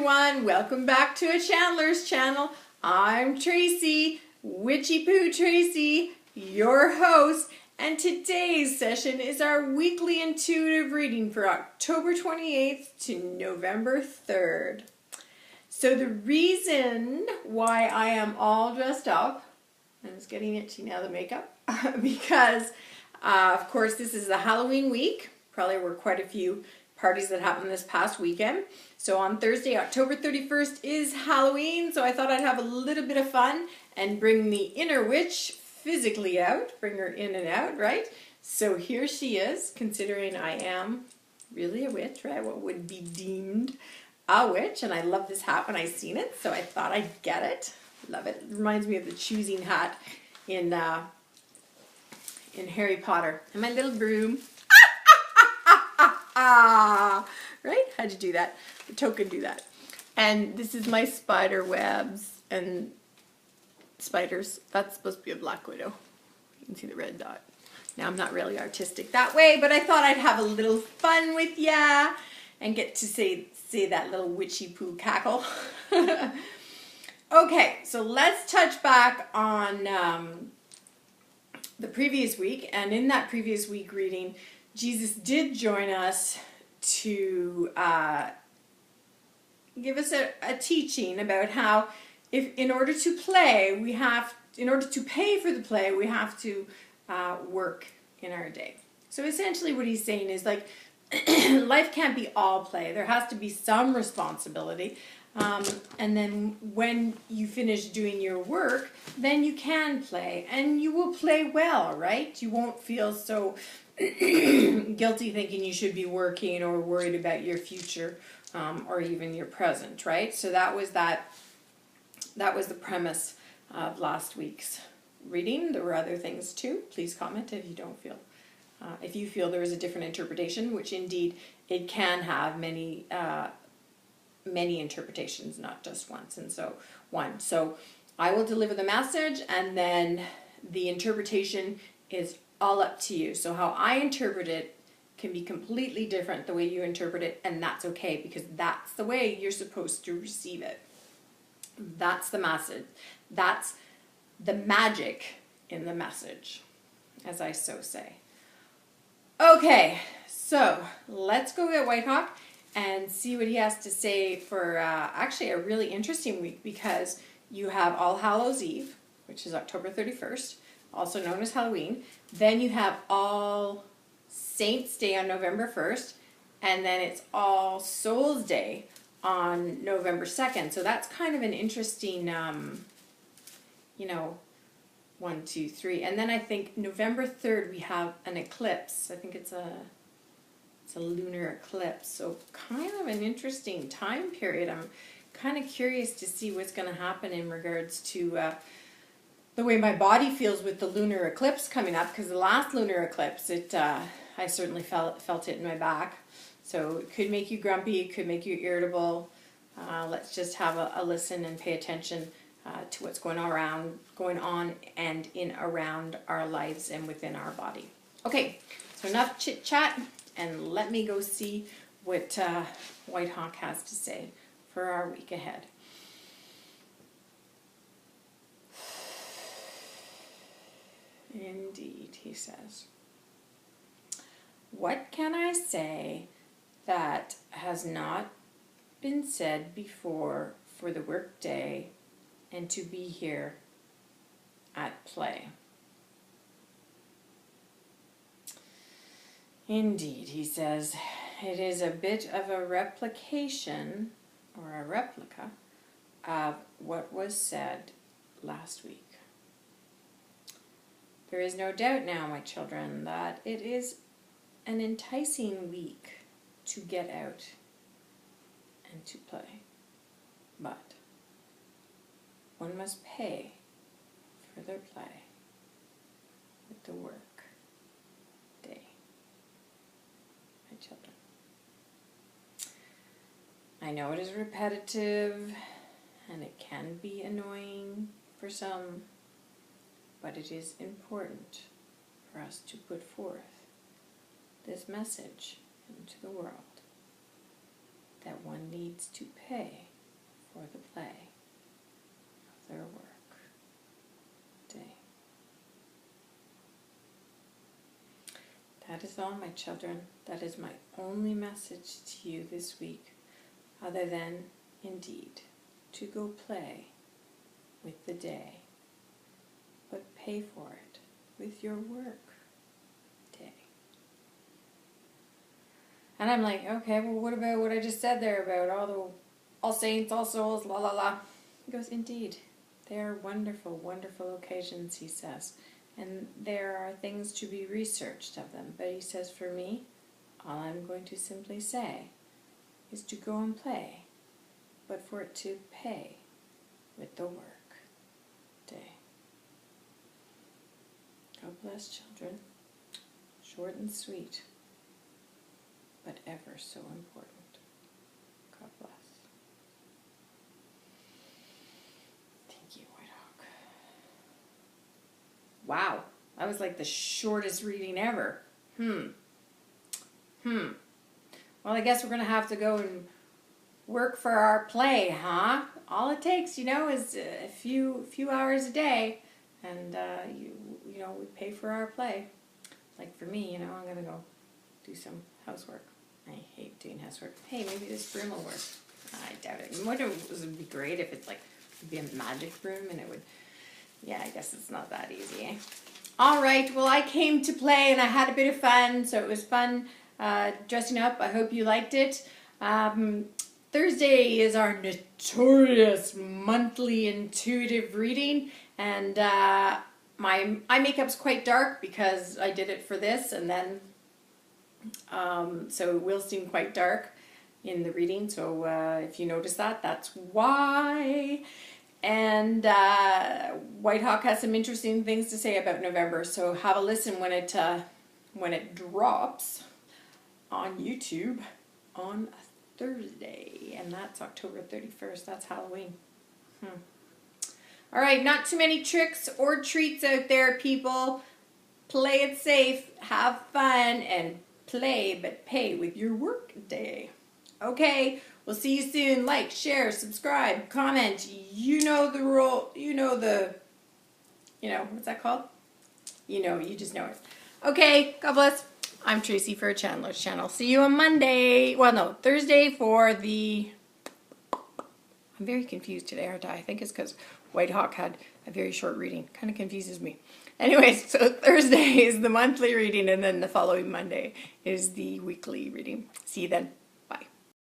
everyone, welcome back to a Chandler's channel. I'm Tracy, Witchy-poo Tracy, your host, and today's session is our weekly intuitive reading for October 28th to November 3rd. So the reason why I am all dressed up, and it's getting itchy now, the makeup, because of course this is the Halloween week. Probably were quite a few parties that happened this past weekend. So on Thursday, October 31st is Halloween, so I thought I'd have a little bit of fun and bring the inner witch physically out, bring her in and out, right? So here she is, considering I am really a witch, right? What would be deemed a witch, and I love this hat when I seen it, so I thought I'd get it. Love it. It reminds me of the choosing hat in Harry Potter. And my little broom. Right? How'd you do that? The token do that. And this is my spider webs and spiders. That's supposed to be a black widow. You can see the red dot. Now I'm not really artistic that way, but I thought I'd have a little fun with ya and get to say that little witchy-poo cackle. Okay, so let's touch back on the previous week, and in that previous week reading, Jesus did join us to give us a teaching about how, in order to play, in order to pay for the play, we have to work in our day. So essentially, what he's saying is like, life can't be all play. There has to be some responsibility. And then when you finish doing your work, then you can play, and you will play well, right? You won't feel so guilty thinking you should be working or worried about your future or even your present, right? So that was the premise of last week's reading. There were other things too. Please comment if you don't feel, if you feel there is a different interpretation, which indeed it can have many interpretations, not just once. And so So I will deliver the message, and then the interpretation is all up to you. So how I interpret it can be completely different the way you interpret it, and that's okay, because that's the way you're supposed to receive it. That's the message. That's the magic in the message, as I so say. Okay, so let's go get Whitehawk and see what he has to say for actually a really interesting week, because you have All Hallows Eve, which is October 31st, also known as Halloween. Then you have All Saints Day on November 1st, and then it's All Souls Day on November 2nd. So that's kind of an interesting, 1, 2, 3. And then I think November 3rd we have an eclipse. I think it's a lunar eclipse. So kind of an interesting time period. I'm kind of curious to see what's going to happen in regards to the way my body feels with the lunar eclipse coming up, because the last lunar eclipse, I certainly felt it in my back. So it could make you grumpy, it could make you irritable. Let's just have a listen and pay attention to what's going on and in around our lives and within our body. Okay, so enough chit chat, and let me go see what Whitehawk has to say for our week ahead. Indeed, he says. What can I say that has not been said before for the work day and to be here at play? Indeed, he says, it is a bit of a replication or a replica of what was said last week. There is no doubt now, my children, that it is an enticing week to get out and to play. But one must pay for their play with the work day, my children. I know it is repetitive and it can be annoying for some, but it is important for us to put forth this message into the world that one needs to pay for the play of their work day. That is all, my children. That is my only message to you this week, other than, indeed, to go play with the day, but pay for it with your work day. And I'm like, okay, well, what about what I just said there about all saints, all souls, la la la? He goes, indeed, they are wonderful, wonderful occasions, he says, and there are things to be researched of them. But he says, for me, all I'm going to simply say is to go and play, but for it to pay with the work day. God bless, children. Short and sweet, but ever so important. God bless. Thank you, Whitehawk. Wow, that was like the shortest reading ever. Well, I guess we're going to have to go and work for our play, huh? All it takes, is a few hours a day, and you know, we pay for our play. Like for me, I'm going to go do some housework. I hate doing housework. Hey, maybe this broom will work. I doubt it. I wonder if it would be great if it's like, it'd be a magic broom and it would, yeah, I guess it's not that easy, eh? All right, well, I came to play and I had a bit of fun, so it was fun dressing up. I hope you liked it. Thursday is our notorious monthly intuitive reading, and my eye makeup's quite dark because I did it for this, and then so it will seem quite dark in the reading, so if you notice that, that's why. And Whitehawk has some interesting things to say about November, so have a listen when it drops on YouTube on Thursday, and that's October 31st. That's Halloween. All right, not too many tricks or treats out there, people. Play it safe, have fun, and play, but pay with your work day. Okay, we'll see you soon. Like, share, subscribe, comment. You know the rule. You know what's that called? You just know it. Okay, God bless. I'm Tracy for Chandler's Channel. See you on Monday. Well, no, Thursday for the... I'm very confused today, aren't I? I think it's because Whitehawk had a very short reading. Kind of confuses me. Anyways, so Thursday is the monthly reading, and then the following Monday is the weekly reading. See you then.